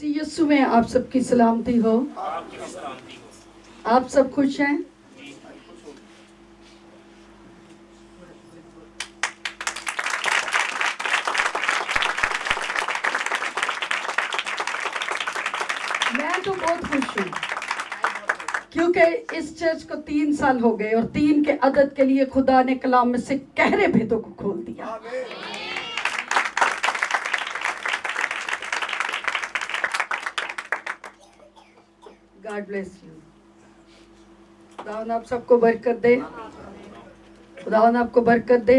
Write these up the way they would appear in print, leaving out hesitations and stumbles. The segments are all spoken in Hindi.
मसीह यीशु में आप सबकी सलामती हो। आप सब खुश हैं? मैं तो बहुत खुश हूँ क्योंकि इस चर्च को 3 साल हो गए और 3 के अदद के लिए खुदा ने कलाम में से गहरे भेदों को खोल दिया। God bless you. खुदावन आप सबको बरकत दे। खुदावन आपको बरकत दे।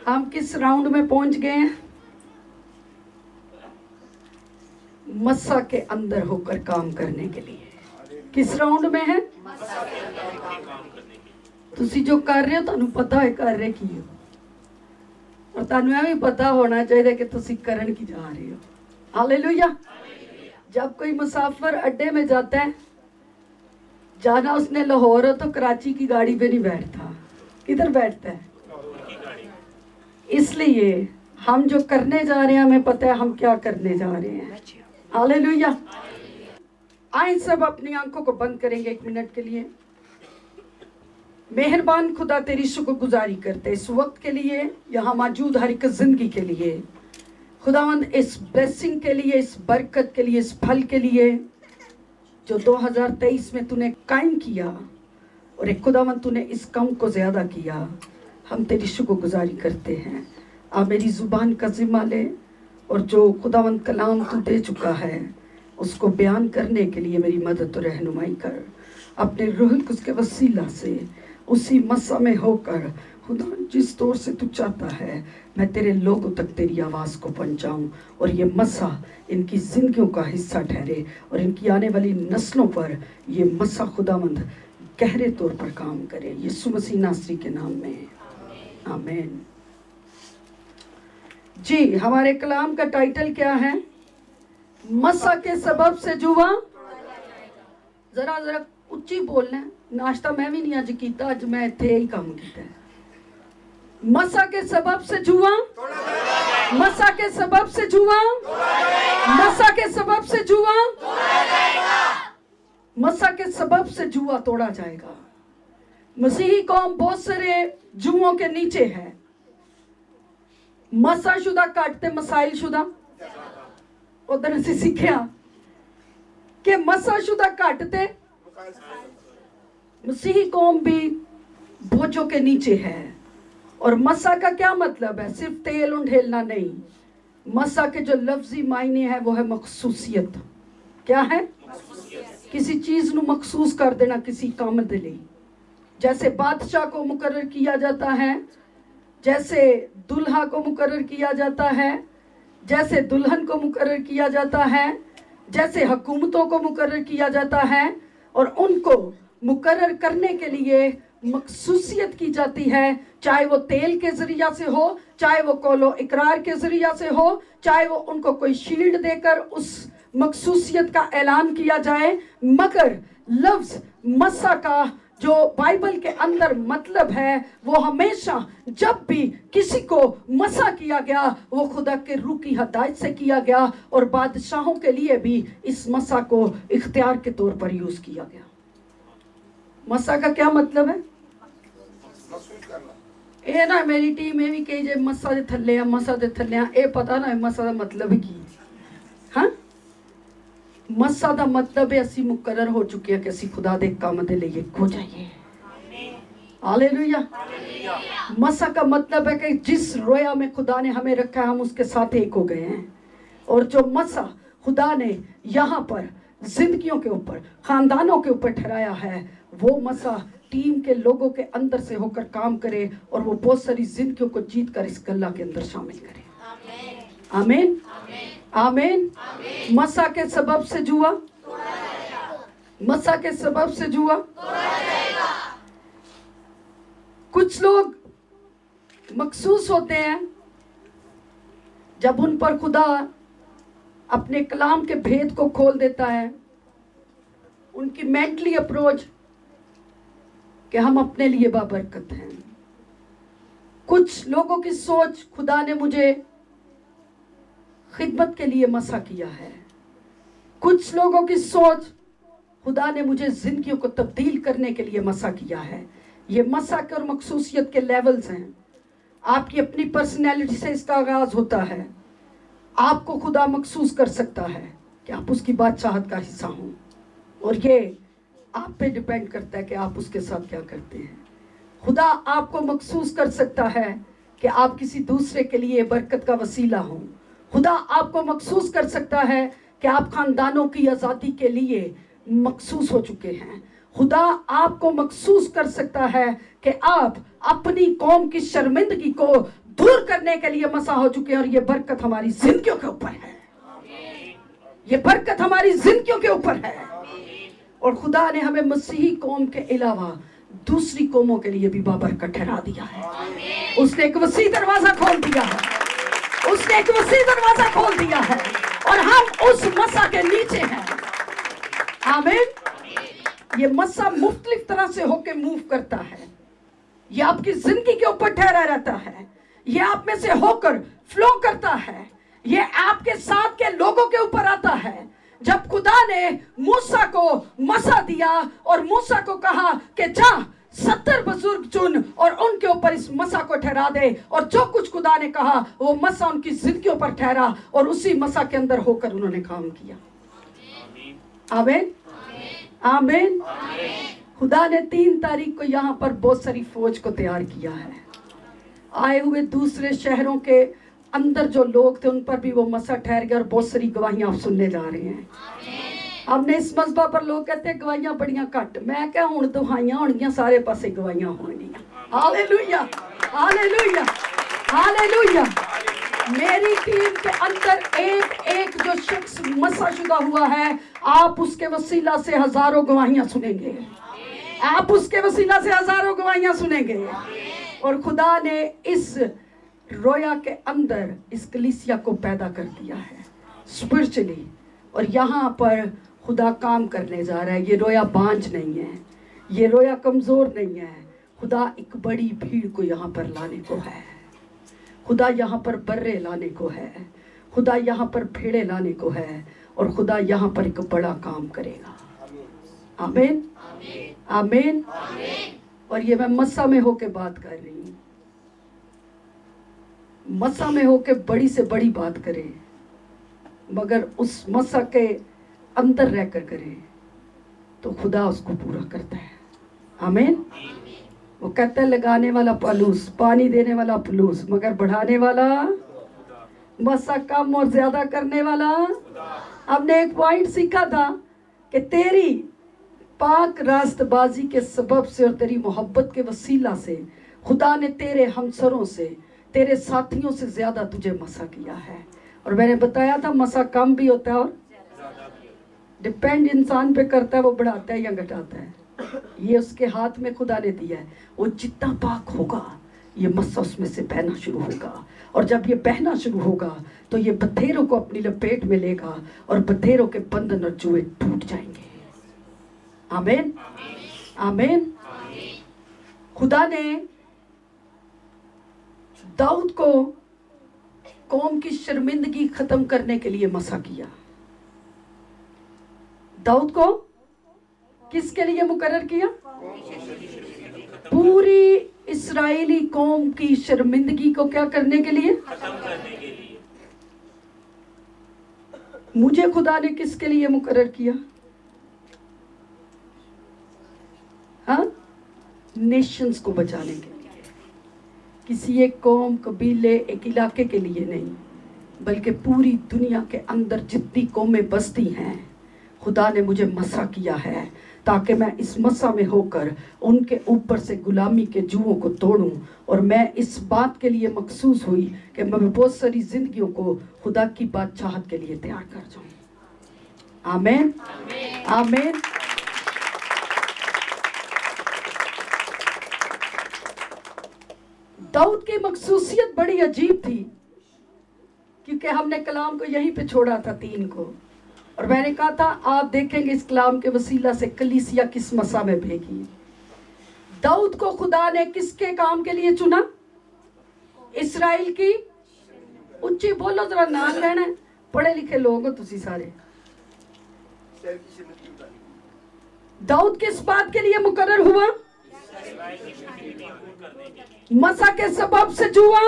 हम किस राउंड में पहुंच गए हैं? मस्सा के अंदर होकर काम करने के लिए। किस राउंड में है? तुसी जो कर रहे हो तानू पता है कर रहे की हो, और तानू ये भी पता होना चाहिए कि तुसी करन की जा रहे हो। हालेलुया। जब कोई मुसाफिर अड्डे में जाता है, जाना उसने लाहौर हो तो कराची की गाड़ी पे नहीं बैठता, किधर बैठता है? इसलिए हम जो करने जा रहे हैं हमें पता है हम क्या करने जा रहे हैं। हालेलुया। आए सब अपनी आंखों को बंद करेंगे 1 मिनट के लिए। मेहरबान खुदा तेरी शुक्रगुजारी करते इस वक्त के लिए, यहाँ मौजूद हर एक जिंदगी के लिए। खुदावंद इस ब्लेसिंग के लिए, इस बरकत के लिए, इस फल के लिए जो 2023 में तूने कायम किया, और एक खुदावंद तूने इस काम को ज़्यादा किया। हम तेरी शुक्रगुजारी करते हैं। आप मेरी ज़ुबान का ज़िम्मा ले और जो खुदावंद कलाम तू दे चुका है उसको बयान करने के लिए मेरी मदद और रहनुमाई कर। अपने रूह के वसीला से उसी मस्सा में होकर खुदा जिस तौर से तू चाहता है मैं तेरे लोगों तक तेरी आवाज़ को पहुंचाऊं, और ये मस्सा इनकी जिंदगियों का हिस्सा ठहरे और इनकी आने वाली नस्लों पर ये मस्सा खुदावंद गहरे तौर पर काम करे। यीशु मसीह नासरी के नाम में आमीन। जी, हमारे कलाम का टाइटल क्या है? मस्सा के सबब से जुआ। जरा जरा उच्ची बोलना है। नाश्ता मैं भी नहीं अज किया, अज मैं इत्थे ही काम किया। मस्सा के सबब से जुआ, मस्सा के सबब से जुआ, मस्सा के सबब से जुआ, मस्सा के सबब से जुआ तोड़ा जाएगा। मसीही कौम बहुत सारे जुओं के नीचे है। मस्सा शुदा काटते मसाइल शुदा। उधर से सीखा कि मस्सा शुदा काटते मसीही कौम भी बोझों के नीचे है। और मस्सा का क्या मतलब है? सिर्फ तेल उंडेलना नहीं। मस्सा के जो लफ्जी मायने है वो है मखसूसियत। क्या है? किसी चीज ਨੂੰ मखसूस कर देना किसी काम के लिए। जैसे बादशाह को मुकर्रर किया जाता है, जैसे दुल्हा को मुकर्रर किया जाता है, जैसे दुल्हन को मुकर्रर किया जाता है, जैसे हुकूमतों को मुकर्रर किया जाता है, और उनको मुकर्रर करने के लिए मखसूसियत की जाती है। चाहे वो तेल के जरिया से हो, चाहे वो कौलो इकरार के जरिया से हो, चाहे वो उनको कोई शील्ड देकर उस मखसूसियत का ऐलान किया जाए। मगर लफ्ज मस्सा का जो बाइबल के अंदर मतलब है वो हमेशा जब भी किसी को मसा किया गया वो खुदा के रूह की हदायत से किया गया, और बादशाहों के लिए भी इस मसा को इख्तियार के तौर पर यूज किया गया। मसा का क्या मतलब है? ये ना मेरी टीम में भी कही जाए मसा दे थले आ, मसा दे थले आ, ये पता ना मसा का मतलब की। हाँ, मस्सा का मतलब है असी मुकर्रर हो चुके हैं कि असी खुदा दे काम दे लिए हो जाइए। हालेलुया। मस्सा का मतलब है कि जिस रोया में खुदा ने हमें रखा है हम उसके साथ एक हो गए हैं। और जो मस्सा खुदा ने यहाँ पर जिंदगियों के ऊपर, खानदानों के ऊपर ठहराया है, वो मस्सा टीम के लोगों के अंदर से होकर काम करे और वो बहुत सारी जिंदगियों को जीत कर इस गल्ला के अंदर शामिल करे। आमीन, आमीन। मस्सा के सबब से जुआ, मस्सा के सबब से जुआ। कुछ लोग मखसूस होते हैं जब उन पर खुदा अपने कलाम के भेद को खोल देता है। उनकी मेंटली अप्रोच कि हम अपने लिए बाबरकत हैं। कुछ लोगों की सोच खुदा ने मुझे खिदमत के लिए मसा किया है, कुछ लोगों की सोच, खुदा ने मुझे जिंदगियों को तब्दील करने के लिए मसा किया है। ये मसा के और मखसूसियत के लेवल्स हैं। आपकी अपनी पर्सनैलिटी से इसका आगाज होता है। आपको खुदा मखसूस कर सकता है कि आप उसकी बादशाहत का हिस्सा हों, और ये आप पे डिपेंड करता है कि आप उसके साथ क्या करते हैं। खुदा आपको मखसूस कर सकता है कि आप किसी दूसरे के लिए बरकत का वसीला हों। खुदा आपको मखसूस कर सकता है कि आप खानदानों की आज़ादी के लिए मखसूस हो चुके हैं। खुदा आपको मखसूस कर सकता है कि आप अपनी कौम की शर्मिंदगी को दूर करने के लिए मसा हो चुके हैं, और ये बरकत हमारी जिंदगियों के ऊपर है। ये बरकत हमारी जिंदगियों के ऊपर है। और खुदा ने हमें मसीही कौम के अलावा दूसरी कौमों के लिए भी बाबरकत ठहरा दिया है। उसने एक वसी दरवाजा खोल दिया है। उसने एक वसी दरवाजा खोल दिया है, और हम उस मसा के नीचे हैं। आमीन। ये मसा मुख्तलिफ तरह से होके मूव करता है। ये आपकी जिंदगी के ऊपर ठहरा रहता है। ये आप में से होकर फ्लो करता है। ये आपके साथ के लोगों के ऊपर आता है। जब खुदा ने मूसा को मसा दिया और मूसा को कहा कि जा 70 बुजुर्ग चुन और उनके ऊपर इस मसा को ठहरा दे, और जो कुछ खुदा ने कहा वो मसा उनकी जिंदगियों पर ठहरा, और उसी मसा के अंदर होकर उन्होंने काम किया। आमीन, आमीन। खुदा ने 3 तारीख को यहाँ पर बहुत सारी फौज को तैयार किया है। आए हुए दूसरे शहरों के अंदर जो लोग थे उन पर भी वो मसा ठहर गया, और बहुत सारी गवाहियां आप सुनने जा रहे हैं। हमने इस मसबा पर लोग कहते हैं गवाहियां बड़ियां घट। मैं क्या हुण दुहाइयां होणगियां, सारे पासे गवाहियां होणगियां। Hallelujah, hallelujah, hallelujah. मेरी टीम के अंदर एक एक जो शख्स मसाशुदा हुआ है, आप उसके वसीला से हजारों गवाहियां सुनेंगे। आप उसके वसीला से हजारों गवाहियां सुनेंगे। और खुदा ने इस रोया के अंदर इस कलीसिया को पैदा कर दिया है स्पिरिचुअली, और यहाँ पर खुदा काम करने जा रहा है। ये रोया बांझ नहीं है, ये रोया कमज़ोर नहीं है। खुदा एक बड़ी भीड़ को यहाँ पर लाने को है। खुदा यहाँ पर बर्रे लाने को है। खुदा यहाँ पर भेड़े लाने को है, और खुदा यहाँ पर एक बड़ा काम करेगा। आमीन, आमीन। और ये मैं मसा में होके बात कर रही हूँ। मसा में होके बड़ी से बड़ी बात करे, मगर उस मसा के अंदर रहकर करे तो खुदा उसको पूरा करता है। आमीन। वो कहता है लगाने वाला पलूस, पानी देने वाला पलूस, मगर बढ़ाने वाला, मसा कम और ज्यादा करने वाला। हमने एक पॉइंट सीखा था कि तेरी पाक रास्तबाजी के सबब से और तेरी मोहब्बत के वसीला से खुदा ने तेरे हमसरों से, तेरे साथियों से ज्यादा तुझे मसा किया है। और मैंने बताया था मसा कम भी होता है और डिपेंड इंसान पे करता है, वो बढ़ाता है या घटाता है। ये उसके हाथ में खुदा ने दिया है। वो जितना पाक होगा ये मसा उसमें से बहना शुरू होगा, और जब ये बहना शुरू होगा तो ये बथेरों को अपनी लपेट में लेगा, और बथेरों के बंधन और जुए टूट जाएंगे। आमीन, आमीन। खुदा ने दाऊद को कौम की शर्मिंदगी खत्म करने के लिए मसा किया। दाऊद को किसके लिए मुकर्रर किया? पूरी इस्राएली कौम की शर्मिंदगी को क्या करने के लिए? खत्म करने के लिए। मुझे खुदा ने किसके लिए मुकर्रर किया? हाँ, नेशंस को बचाने के लिए। किसी एक कौम, कबीले, एक इलाके के लिए नहीं, बल्कि पूरी दुनिया के अंदर जितनी कौमें बसती हैं, खुदा ने मुझे मसा किया है ताकि मैं इस मसा में होकर उनके ऊपर से गुलामी के जुओं को तोड़ूं। और मैं इस बात के लिए मखसूस हुई कि मैं बहुत सारी जिंदगियों को खुदा की बादशाहत के लिए तैयार कर जाऊं। आमीन, आमीन। दाऊद की मखसूसियत बड़ी अजीब थी, क्योंकि हमने कलाम को यहीं पे छोड़ा था 3 को, और मैंने कहा था आप देखेंगे इस कलाम के वसीला से कलीसिया किस मसा में भेगी। दाऊद को खुदा ने किसके काम के लिए चुना? इस्राएल की, उच्ची बोलो जरा, नाम लेना, पढ़े लिखे लोग हो तुसी सारे, दाऊद किस बात के लिए मुकर्रर हुआ? मसा के सबब से जुआ,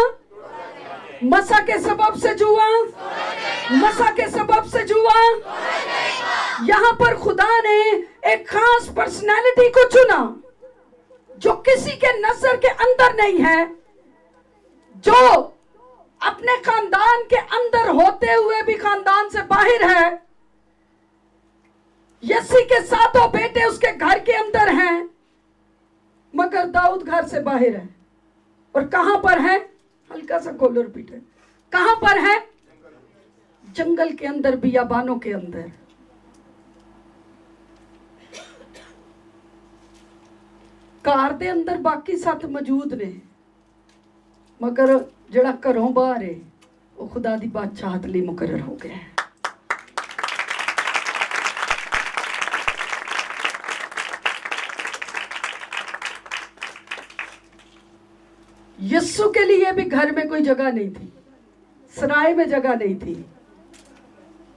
मसा के सबब से जुआ, मसा के सबब से जुआ। यहां पर खुदा ने एक खास पर्सनैलिटी को चुना जो किसी के नजर के अंदर नहीं है, जो अपने खानदान के अंदर होते हुए भी खानदान से बाहर है। यसी के सातों बेटे उसके घर के अंदर हैं, मगर दाऊद घर से बाहर है। और कहां पर है? हल्का सा खोलो, रिपीट है। कहां पर है? जंगल के अंदर, बियाबानों के अंदर। कार दे अंदर बाकी साथ मौजूद ने, मगर जड़ा घरों बाहर है वो खुदा दी बादशाहत लई मुकर्रर हो गया है। यस्सु के लिए भी घर में कोई जगह नहीं थी, सराय में जगह नहीं थी।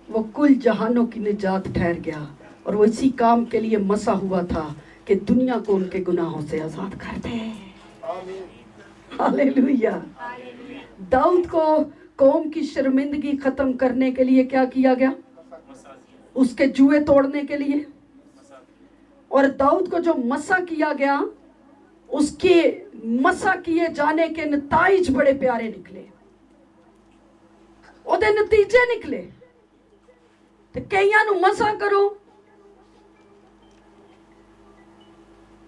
वो कुल जहानों की निजात ठहर गया और वो इसी काम के लिए मसा हुआ था कि दुनिया को उनके गुनाहों से आजाद कर दे। हालेलुया। दाऊद को कौम की शर्मिंदगी खत्म करने के लिए क्या किया गया? उसके जुए तोड़ने के लिए। और दाऊद को जो मसा किया गया, उसके मसा किए जाने के नताइज बड़े प्यारे निकले, ओदे नतीजे निकले। ते कईयां नू मसा करो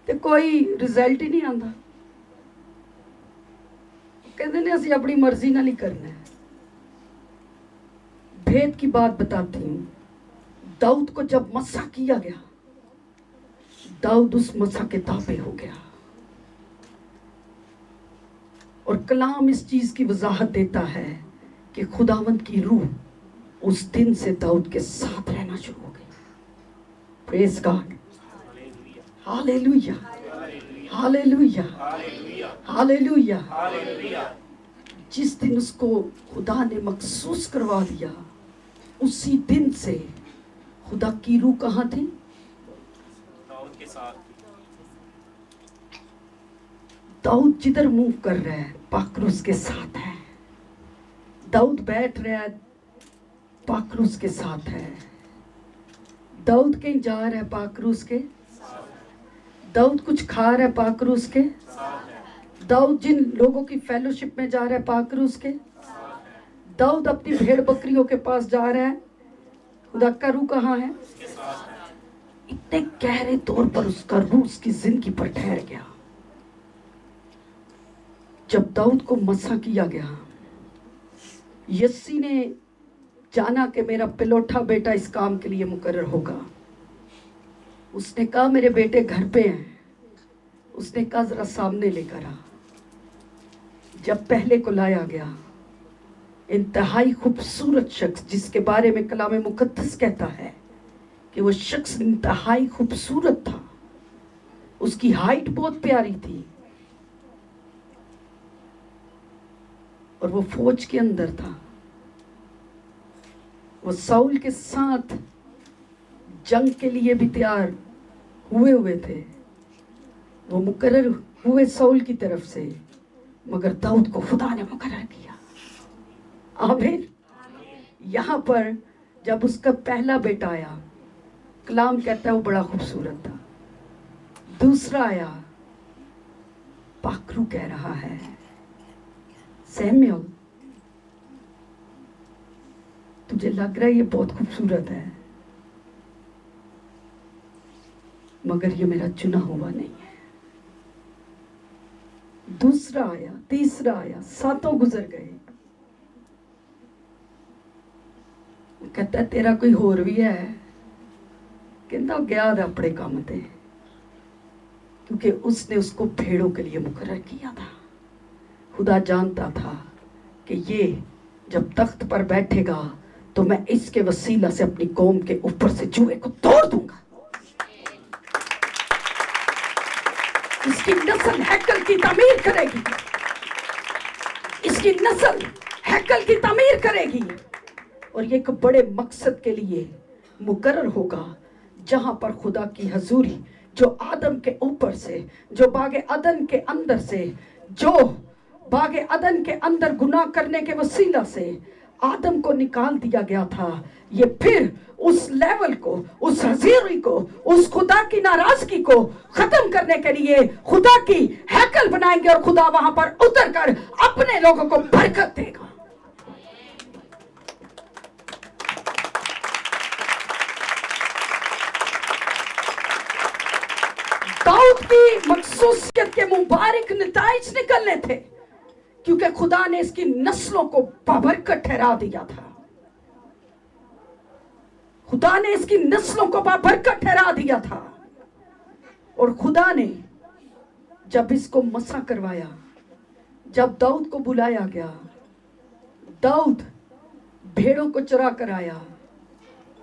ते कोई रिजल्ट ही नहीं आता। कहते ने असं अपनी मर्जी नाल ही करना है। भेद की बात बताती हूं। दाऊद को जब मसा किया गया, दाऊद उस मसा के ताबे हो गया। और कलाम इस चीज की वजाहत देता है कि खुदावंद की रूह उस दिन से दाऊद के साथ रहना शुरू हो गई। Praise God. Hallelujah, hallelujah, hallelujah. जिस दिन उसको खुदा ने मखसूस करवा दिया, उसी दिन से खुदा की रूह कहां थी? दाऊद के साथ। दाऊद जिधर मूव कर रहा है, पाकरूस के साथ है। दाऊद बैठ रहा है, पाकरूस के साथ है। दाऊद कहीं जा रहा है, पाकरूस के। दाऊद कुछ खा रहा है, पाकरूस के। दाऊद जिन लोगों की फेलोशिप में जा रहा है, पाकरूस के। दाऊद अपनी भेड़ बकरियों के पास जा रहा है, खुदा का रूह कहाँ है? इतने गहरे तौर पर उसका रूह उसकी जिंदगी पर ठहर गया। जब दाऊद को मसा किया गया, यस्सी ने जाना कि मेरा पिलोठा बेटा इस काम के लिए मुकर्रर होगा। उसने कहा मेरे बेटे घर पे हैं। उसने कहा जरा सामने लेकर आ। जब पहले को लाया गया, इंतहाई खूबसूरत शख्स, जिसके बारे में कलाम मुकद्दस कहता है कि वो शख्स इंतहाई खूबसूरत था। उसकी हाइट बहुत प्यारी थी और वो फौज के अंदर था। वो साउल के साथ जंग के लिए भी तैयार हुए थे। वो मुकर्रर हुए साउल की तरफ से, मगर दाऊद को खुदा ने मुकर्रर किया। आमीन। यहाँ पर जब उसका पहला बेटा आया, कलाम कहता है वो बड़ा खूबसूरत था। दूसरा आया, पाकरू कह रहा है सैमुएल, तुझे लग रहा है ये बहुत खूबसूरत है, मगर ये मेरा चुना हुआ नहीं है। दूसरा आया, तीसरा आया, सातों गुजर गए। कहता तेरा कोई होर भी है? कहता गया अपने काम ते, क्योंकि उसने उसको भेड़ों के लिए मुकर्रर किया था। खुदा जानता था कि ये जब तख्त पर बैठेगा तो मैं इसके वसीला से अपनी कौम के ऊपर से जुए को तोड़ दूंगा। इसकी नस्ल हैकल की तामीर करेगी, इसकी नस्ल हैकल की तामीर करेगी। और ये एक बड़े मकसद के लिए मुकर्रर होगा जहां पर खुदा की हजूरी जो आदम के ऊपर से, जो बागे अदन के अंदर से, जो बागे अदन के अंदर गुनाह करने के वसीला से आदम को निकाल दिया गया था, ये फिर उस लेवल को, उस हजीरी को, उस खुदा की नाराजगी को खत्म करने के लिए खुदा की हैकल बनाएंगे और खुदा वहां पर उतर कर अपने लोगों को बरकत देगा। दाऊद की मखसूसियत के मुबारक नताइज निकलने थे क्योंकि खुदा ने इसकी नस्लों को बाबरकत ठहरा दिया था। खुदा ने इसकी नस्लों को बाबरकत ठहरा दिया था। और खुदा ने जब इसको मसा करवाया, जब दाऊद को बुलाया गया, दाऊद भेड़ों को चरा कर आया।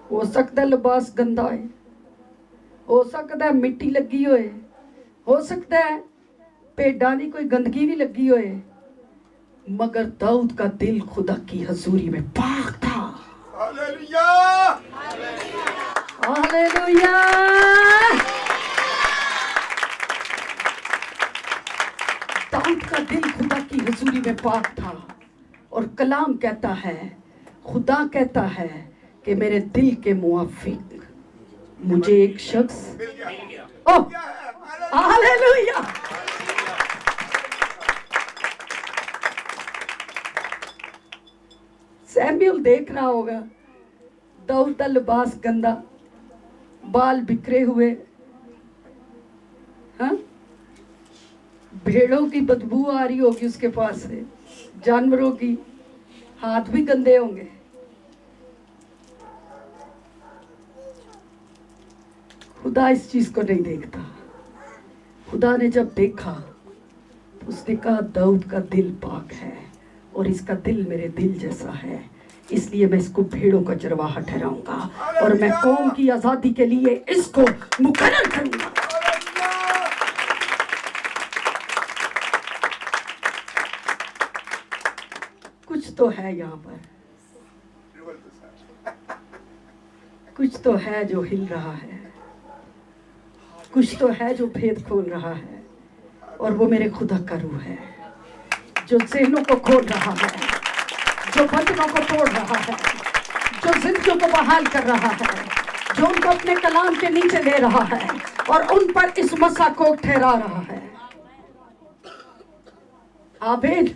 हो सकता है लिबास गंदा है, हो सकता है मिट्टी लगी हो सकता है भेड़ां की कोई गंदगी भी लगी होए, मगर दाऊद का दिल खुदा की हजूरी में पाक था। Hallelujah, hallelujah. दाऊद का दिल खुदा की हजूरी में पाक था। और कलाम कहता है, खुदा कहता है कि मेरे दिल के मुआफिक मुझे एक शख्स, ओह हालेलुया, सैमुएल देख रहा होगा दाऊद का लिबास गंदा, बाल बिखरे हुए, हाँ, भेड़ों की बदबू आ रही होगी उसके पास से, जानवरों की, हाथ भी गंदे होंगे। खुदा इस चीज को नहीं देखता। खुदा ने जब देखा तो उसने कहा दाऊद का दिल पाक है और इसका दिल मेरे दिल जैसा है, इसलिए मैं इसको भेड़ों का चरवाहा ठहराऊंगा और मैं कौम की आजादी के लिए इसको मुकर्रर करूंगा। कुछ तो है यहाँ पर, कुछ तो है जो हिल रहा है, कुछ तो है जो भेद खोल रहा है, और वो मेरे खुदा का रूह है जो ज़हनों को खोल रहा है, जो बंधनों को तोड़ रहा है, जो जिंदगियों को बहाल कर रहा है, जो उनको अपने कलाम के नीचे ले रहा है और उन पर इस मसा को ठहरा रहा है। आमीन।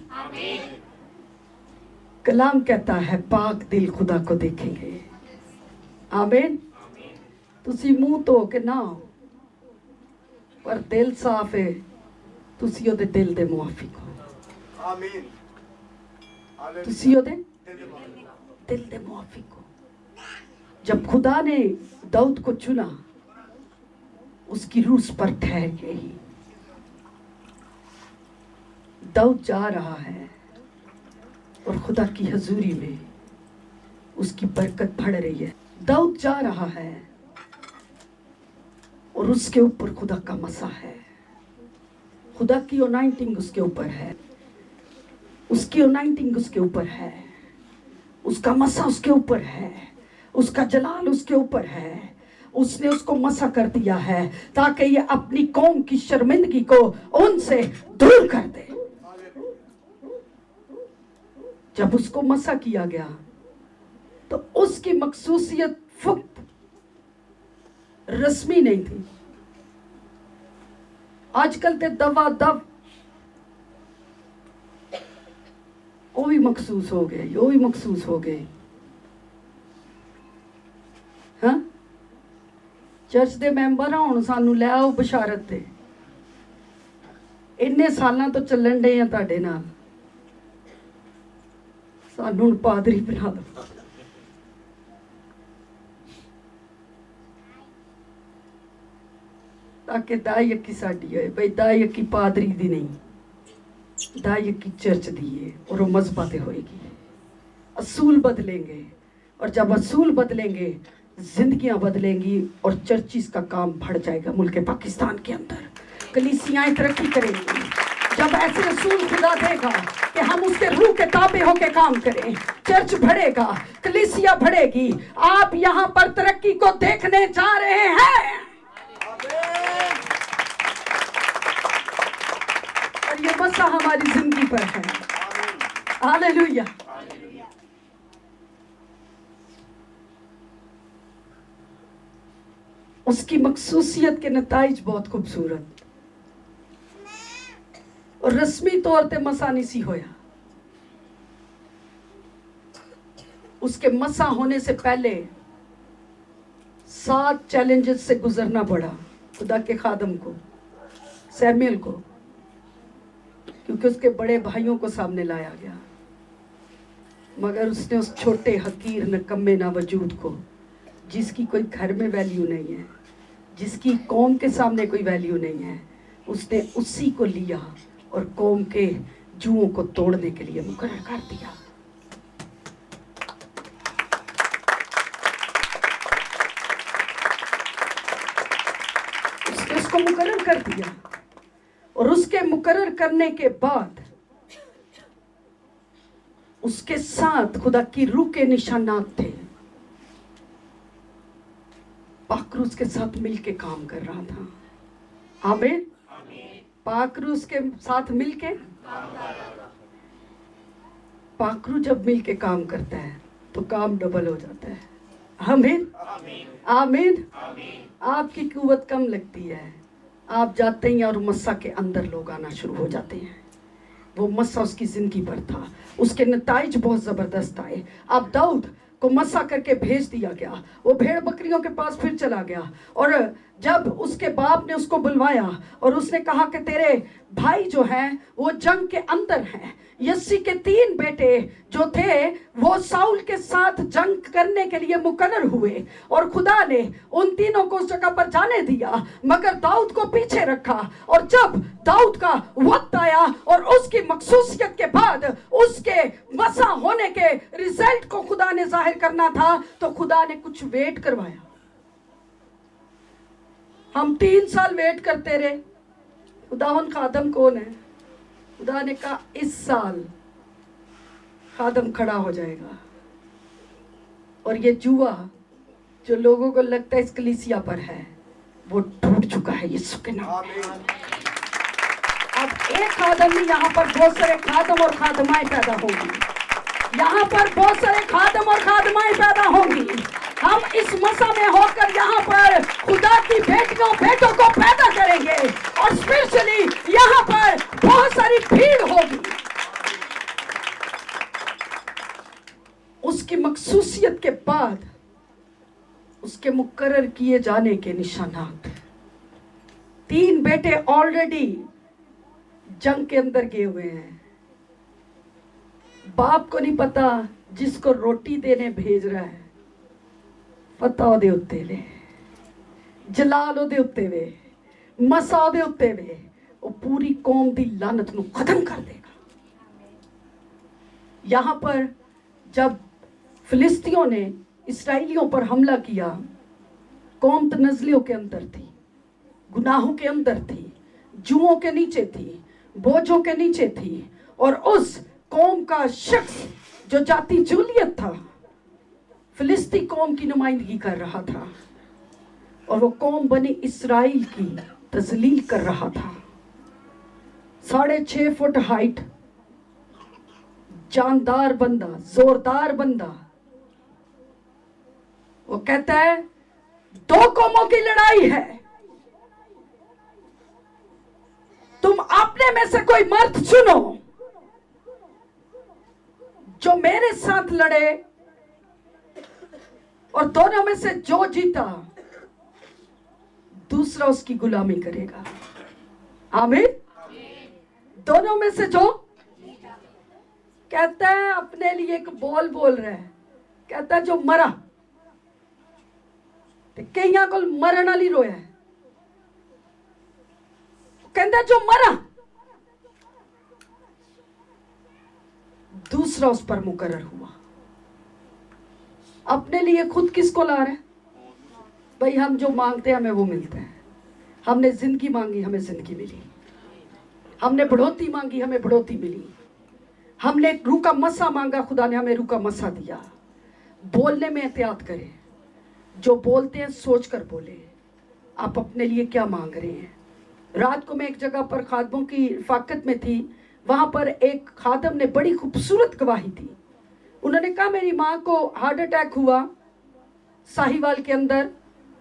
कलाम कहता है पाक दिल खुदा को देखेंगे। आमीन। तुसी मुंह धो के ना पर दिल साफ है, तुसी ओदे दिल दे मुआफिक हो। आमीन। तुसी ओदे दिल दे मुआफिक हो। जब खुदा ने दाऊद को चुना, उसकी रूह उस पर ठहर गई। दाऊद जा रहा है और खुदा की हजूरी में उसकी बरकत बढ़ रही है। दाऊद जा रहा है और उसके ऊपर खुदा का मसा है, खुदा की अनाइंटिंग उसके ऊपर है, उसकी अनाइंटिंग उसके ऊपर है, उसका मसा उसके ऊपर है, उसका जलाल उसके ऊपर है। उसने उसको मसा कर दिया है ताकि ये अपनी कौम की शर्मिंदगी को उनसे दूर कर दे। जब उसको मसा किया गया तो उसकी मखसूसियत फक्त रस्मी नहीं थी। आजकल ते दवा दव वो भी मखसूस हो गए, वो भी मखसूस हो गए। हाँ, चर्च दे मैंबर हुण सानू लै आओ बशारत ते, इन्ने सालां तो चलन डे आ तुहाडे नाल, सानू हुण पादरी बना दो। ताकि दाई अक्की साडी होए, बई दाई अक्की पादरी दी नहीं, दाई अक्की चर्च दी है और वो मजहबा ते होएगी। असूल बदलेंगे और जब असूल बदलेंगे जिंदगियां बदलेंगी और चर्चिस का काम बढ़ जाएगा। मुल्क पाकिस्तान के अंदर कलीसियाएं तरक्की करेंगी, जब ऐसे रसूल खुदा देगा कि हम उसके रूह के ताबे होके काम करें, चर्च बढ़ेगा, कलीसिया बढ़ेगी। आप यहाँ पर तरक्की को देखने जा रहे हैं और ये मसा हमारी जिंदगी पर है। हालेलुया। उसकी मखसूसियत के नताइज बहुत खूबसूरत और रस्मी तौर पे मसा नहीं सी होया। उसके मसा होने से पहले 7 चैलेंजेस से गुजरना पड़ा खुदा के खादम को, सैमुएल को, क्योंकि उसके बड़े भाइयों को सामने लाया गया। मगर उसने उस छोटे हकीर नकम्मे नावजूद को, जिसकी कोई घर में वैल्यू नहीं है, जिसकी कौम के सामने कोई वैल्यू नहीं है, उसने उसी को लिया और कौम के जुओं को तोड़ने के लिए मुकर्रर कर दिया। उसने उसको मुकर्रर कर दिया और उसके मुकर्रर करने के बाद उसके साथ खुदा की रूह के निशानात थे। पाकरूस के साथ मिलके काम कर रहा था। आमीन। पाकरूस के साथ मिलके, पाकरू जब मिलके काम करता है तो काम डबल हो जाता है। आमीन आमीन। आपकी कुव्वत कम लगती है, आप जाते हैं और मस्सा के अंदर लोग आना शुरू हो जाते हैं। वो मस्सा उसकी जिंदगी पर था, उसके नताइज बहुत जबरदस्त आए। अब दाऊद को मस्सा करके भेज दिया गया, वो भेड़ बकरियों के पास फिर चला गया और जब उसके बाप ने उसको बुलवाया और उसने कहा कि तेरे भाई जो हैं वो जंग के अंदर हैं। यस्सी के 3 बेटे जो थे वो साउल के साथ जंग करने के लिए मुकर्रर हुए और खुदा ने उन तीनों को उस जगह पर जाने दिया, मगर दाऊद को पीछे रखा। और जब दाऊद का वक्त आया और उसकी मखसूसियत के बाद उसके मसा होने के रिजल्ट को खुदा ने जाहिर करना था, तो खुदा ने कुछ वेट करवाया। हम 3 साल वेट करते रहे, खुदावन खादम कौन है? खुदा ने कहा इस साल खादम खड़ा हो जाएगा। और ये जुआ जो लोगों को लगता है इस कलीसिया पर है, वो टूट चुका है यीशु के नाम में। अब एक खादम नहीं, यहाँ पर बहुत सारे खादम और खादमाएं पैदा होंगी। यहाँ पर बहुत सारे खादम और खादमाएं पैदा होंगी। हम इस मसा में होकर यहाँ पर खुदा की बेटियों बेटों को पैदा करेंगे और स्पिरिचुअली यहाँ पर बहुत सारी भीड़ होगी। उसकी मखसूसियत के बाद उसके मुकर्रर किए जाने के निशानात। 3 बेटे ऑलरेडी जंग के अंदर गए हुए हैं। बाप को नहीं पता, जिसको रोटी देने भेज रहा है पता ओदे उत्ते वे, जलाल ओदे उत्ते वे, मसा ओदे उत्ते वे, वो पूरी कौम दी लानत नू खत्म कर देगा। यहाँ पर जब फिलिस्तियों ने इसराइलियों पर हमला किया, कौम तनज़लियों के अंदर थी, गुनाहों के अंदर थी, जुओं के नीचे थी, बोझों के नीचे थी। और उस कौम का शख्स जो जाति जूलियत था, फिलिस्ती कौम की नुमाइंदगी कर रहा था और वो कौम बनी इस्राइल की तजलील कर रहा था। 6.5 फुट हाइट, जानदार बंदा, जोरदार बंदा। वो कहता है 2 कौमों की लड़ाई है, तुम अपने में से कोई मर्द चुनो जो मेरे साथ लड़े, और दोनों में से जो जीता दूसरा उसकी गुलामी करेगा। आमीन। दोनों में से जो, कहता है अपने लिए एक बोल रहा है, कहता है जो मरा, कई को मरण वाली रोया है, कहता जो मरा दूसरा उस पर मुकर्रर हुआ। अपने लिए खुद किसको ला रहे? भाई हम जो मांगते हैं हमें वो मिलता है। हमने जिंदगी मांगी, हमें जिंदगी मिली। हमने बढ़ोतरी मांगी, हमें बढ़ोतरी मिली। हमने रूह का मसा मांगा, खुदा ने हमें रूह का मसा दिया। बोलने में एहतियात करें, जो बोलते हैं सोच कर बोले आप अपने लिए क्या मांग रहे हैं। रात को मैं एक जगह पर खादमों की फाकत में थी, वहाँ पर एक खादम ने बड़ी खूबसूरत गवाही दी। उन्होंने कहा मेरी माँ को हार्ट अटैक हुआ साहिवाल के अंदर,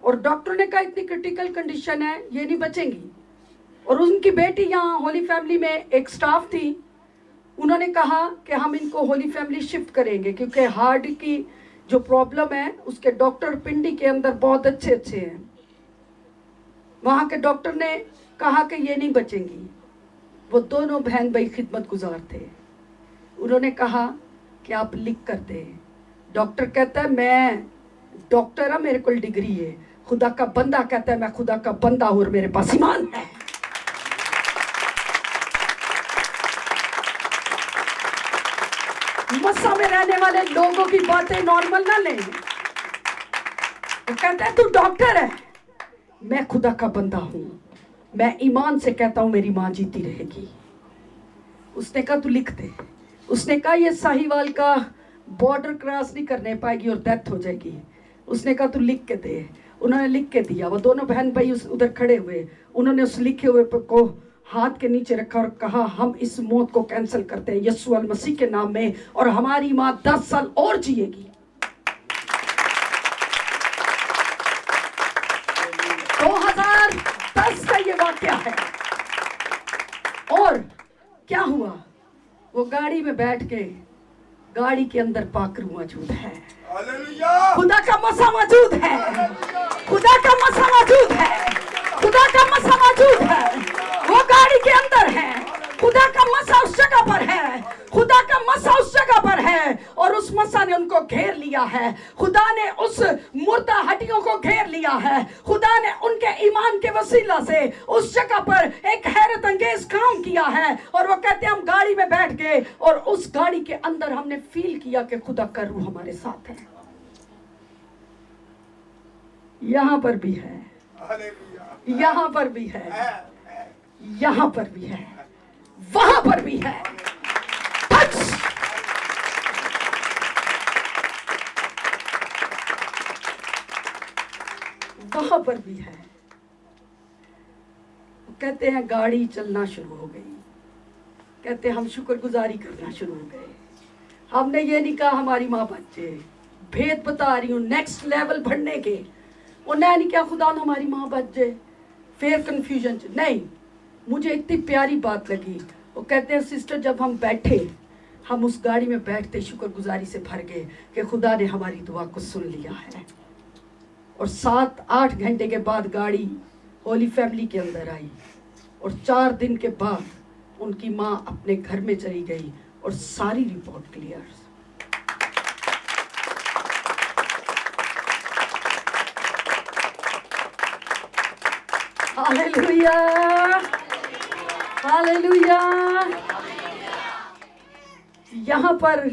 और डॉक्टर ने कहा इतनी क्रिटिकल कंडीशन है, ये नहीं बचेंगी। और उनकी बेटी यहाँ होली फैमिली में एक स्टाफ थी, उन्होंने कहा कि हम इनको होली फैमिली शिफ्ट करेंगे क्योंकि हार्ट की जो प्रॉब्लम है उसके डॉक्टर पिंडी के अंदर बहुत अच्छे अच्छे हैं। वहाँ के डॉक्टर ने कहा कि ये नहीं बचेंगी। वो दोनों बहन भाई खिदमत गुजार थे। उन्होंने कहा कि आप लिख कर दें। डॉक्टर कहता है मैं डॉक्टर है, मेरे को डिग्री है। खुदा का बंदा कहता है मैं खुदा का बंदा हूं और मेरे पास ईमान है। मस्सा में रहने वाले लोगों की बातें नॉर्मल ना लें। वो कहता है तू डॉक्टर है, मैं खुदा का बंदा हूं, मैं ईमान से कहता हूं मेरी माँ जीती रहेगी। उसने कहा तू लिख दे। उसने कहा ये साहिवाल का बॉर्डर क्रॉस नहीं करने पाएगी और डेथ हो जाएगी। उसने कहा तू लिख के दे। उन्होंने लिख के दिया। वो दोनों बहन भाई उधर खड़े हुए, उन्होंने उस लिखे हुए को हाथ के नीचे रखा और कहा हम इस मौत को कैंसिल करते हैं यीशु अल मसीह के नाम में, और हमारी माँ 10 साल और जिएगी। 2010 का ये वाकया है। और क्या हुआ, वो गाड़ी में बैठ के, गाड़ी के अंदर पाकरू मौजूद है, खुदा का मसा मौजूद है, खुदा का मसा मौजूद है, खुदा का मसा मौजूद है। वो गाड़ी के अंदर है, खुदा का मसा उस जगह पर है, खुदा का मसा उस जगह पर है, और उस मसा ने उनको घेर लिया है। खुदा ने उस मुर्दा हड्डियों को घेर लिया है। खुदा ने उनके ईमान के वसीला से उस जगह पर एक हैरत अंगेज काम किया है। और वो कहते हैं हम गाड़ी में बैठ गए और उस गाड़ी के अंदर हमने फील किया कि खुदा का रूह हमारे साथ है। यहां पर भी है, यहां पर भी है, यहां पर भी है, वहां पर भी है। वहां पर भी है। कहते हैं गाड़ी चलना शुरू हो गई। कहते हैं हम शुक्रगुजारी करना शुरू हो गए। हमने ये नहीं कहा हमारी माँ बच्चे, भेद बता रही हूँ नेक्स्ट लेवल बढ़ने के। उन्हें नहीं क्या खुदा ने हमारी माँ बच जाए, फिर कंफ्यूजन नहीं। मुझे इतनी प्यारी बात लगी। वो कहते हैं सिस्टर जब हम बैठे, हम उस गाड़ी में बैठते शुक्रगुजारी से भर गए कि खुदा ने हमारी दुआ को सुन लिया है। और 7-8 घंटे के बाद गाड़ी होली फैमिली के अंदर आई, और 4 दिन के बाद उनकी माँ अपने घर में चली गई और सारी रिपोर्ट क्लियर। Hallelujah, hallelujah. यहाँ पर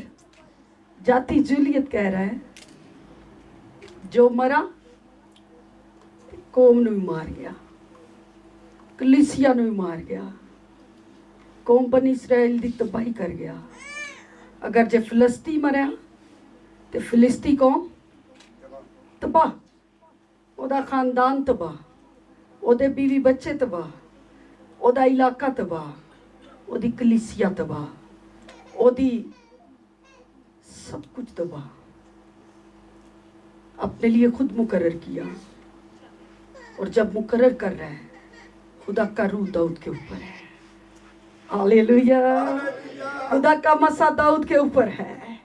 जाति जूलियत कह रहा है जो मरा कौम ਨੂੰ मार गया, कलीसिया ਨੂੰ मार गया, कौम बनी इसराइल दी तबाही कर गया। अगर जे फिलिस्ती मरिया तो फिलिस्ती कौम तबाह, ओदा खानदान तबाह, ओदे बीवी बच्चे तबाह, ओदा इलाका तबाह, ओदी कलीसिया तबाह, ओदी सब कुछ तबाह। अपने लिए खुद मुकर्रर किया, और जब मुकर्रर कर रहा है खुदा का रूह दाऊद के ऊपर है। हालेलुया। खुदा का मसा दाऊद के ऊपर है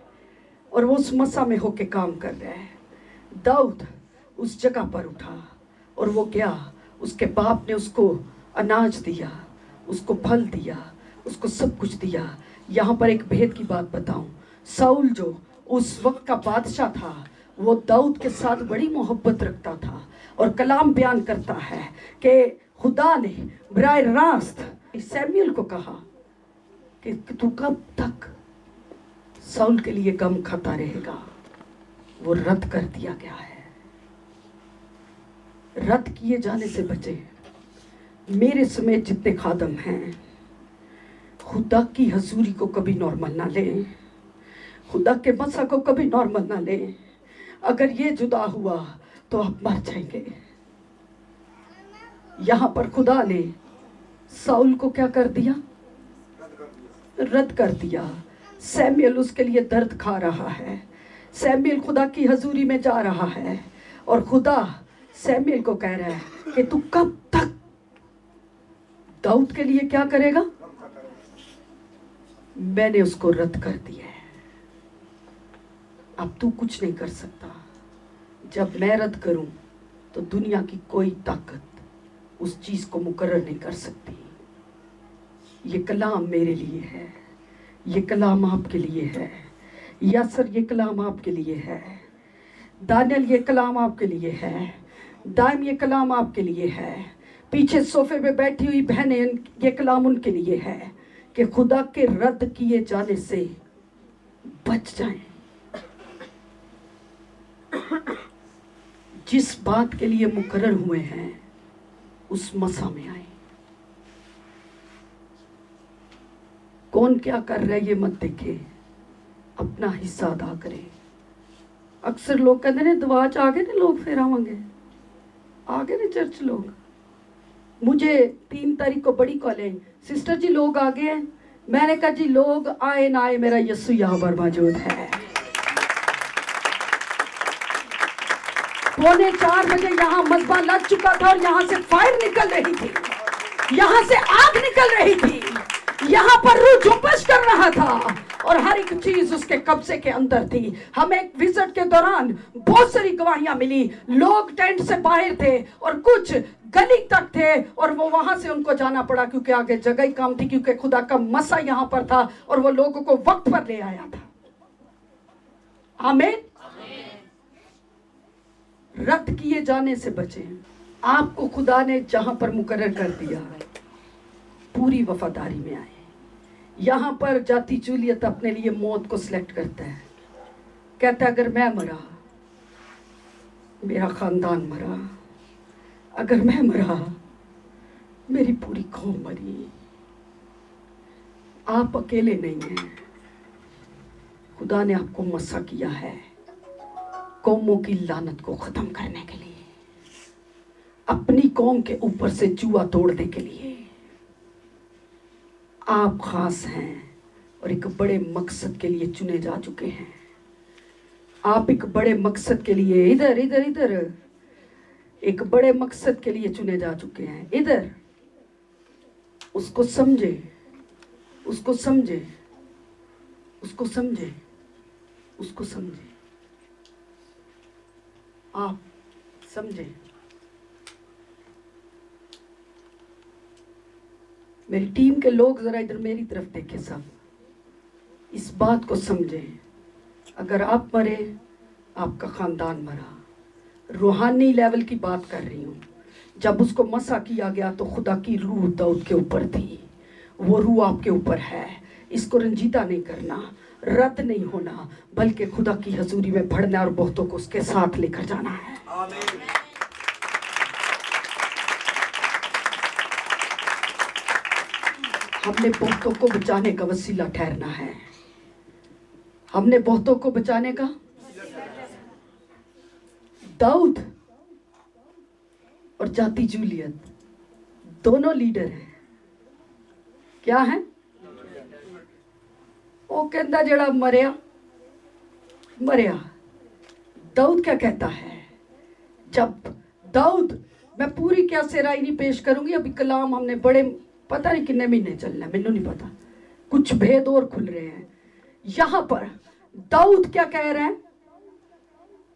और वो उस मसा में होके काम कर रहा है। दाऊद उस जगह पर उठा और वो गया, उसके बाप ने उसको अनाज दिया, उसको फल दिया, उसको सब कुछ दिया। यहाँ पर एक भेद की बात बताऊं, साउल जो उस वक्त का बादशाह था वो दाऊद के साथ बड़ी मोहब्बत रखता था, और कलाम बयान करता है कि खुदा ने बराह रास्त सैमुअल को कहा कि तू कब तक साउल के लिए गम खाता रहेगा। वो रद्द कर दिया गया है। रद्द किए जाने से बचे। मेरे समेत जितने खादम हैं खुदा की हजूरी को कभी नॉर्मल ना लें, खुदा के मसा को कभी नॉर्मल ना लें। अगर ये जुदा हुआ तो आप मर जाएंगे। यहां पर खुदा ने साउल को क्या कर दिया? रद्द कर दिया। सैमुएल उसके लिए दर्द खा रहा है। सैमुएल खुदा की हजूरी में जा रहा है और खुदा सैमुएल को कह रहा है कि तू कब तक दाऊद के लिए क्या करेगा? मैंने उसको रद्द कर दिया है, अब तू कुछ नहीं कर सकता। जब मैं रद्द करूं तो दुनिया की कोई ताकत उस चीज को मुकर्रर नहीं कर सकती। ये कलाम मेरे लिए है, ये कलाम आपके लिए है। यासर ये कलाम आपके लिए है। दानियल ये कलाम आपके लिए है। दाइम ये कलाम आपके लिए है। पीछे सोफे पे बैठी हुई बहनें, ये कलाम उनके लिए है कि खुदा के रद्द किए जाने से बच जाएं। जिस बात के लिए मुकर्रर हुए हैं उस मसा में आए। कौन क्या कर रहा है ये मत देखे, अपना हिस्सा अदा करें। अक्सर लोग कहते ने दुआ च आ गए ने लोग, फिर आवांगे, आ गए ने चर्च लोग। मुझे 3 तारीख को बड़ी कॉल आई, सिस्टर जी लोग आ गए हैं। मैंने कहा जी लोग आए ना आए, मेरा यीशु यहाँ पर मौजूद है। 3:45 बजे यहाँ मज़बा लग चुका था और यहाँ से फायर निकल रही थी, यहाँ से आग निकल रही थी, यहाँ पर रूह जुम्बिश कर रहा था और हर एक चीज उसके कब्जे के अंदर थी। हमें एक विजिट के दौरान बहुत सारी गवाहियां मिली। लोग टेंट से बाहर थे और कुछ गली तक थे और वो वहां से उनको जाना पड़ा क्योंकि आगे जगह ही काम थी, क्योंकि खुदा का मसा यहाँ पर था और वो लोगों को वक्त पर ले आया था। आमीन। रद्द किए जाने से बचे। आपको खुदा ने जहां पर मुकर्रर कर दिया पूरी वफादारी में आए। यहां पर जाति जूलियत अपने लिए मौत को सिलेक्ट करता है, कहता है अगर मैं मरा, मेरा खानदान मरा, अगर मैं मरा, मेरी पूरी कौम मरी। आप अकेले नहीं हैं, खुदा ने आपको मसा किया है कौमों की लानत को खत्म करने के लिए, अपनी कौम के ऊपर से जुआ तोड़ने के लिए। आप खास हैं और एक बड़े मकसद के लिए चुने जा चुके हैं। आप एक बड़े मकसद के लिए, इधर इधर इधर, एक बड़े मकसद के लिए चुने जा चुके हैं। इधर उसको समझे, उसको समझे, उसको समझे, उसको समझे। आप समझे। मेरी टीम के लोग जरा इधर मेरी तरफ देखें, सब इस बात को समझें। अगर आप मरे, आपका खानदान मरा। रूहानी लेवल की बात कर रही हूँ। जब उसको मसा किया गया तो खुदा की रूह दाऊद के ऊपर थी, वो रूह आपके ऊपर है। इसको रंजीदा नहीं करना, रद्द नहीं होना, बल्कि खुदा की हजूरी में बढ़ना और बहुतों को उसके साथ लेकर जाना है। आमीन। हमने बहुतों को बचाने का वसीला ठहरना है। हमने बहुतों को बचाने का। दाऊद और जाति जूलियत दोनों लीडर हैं। क्या है? वो कहता जड़ा मरिया मरिया। दाऊद क्या कहता है? जब दाऊद, मैं पूरी क्या सेराई नहीं पेश करूंगी, अभी कलाम हमने बड़े पता नहीं कितने महीने चलना है, मैनू नहीं पता, कुछ भेद और खुल रहे हैं। यहां पर दाऊद क्या कह रहे हैं?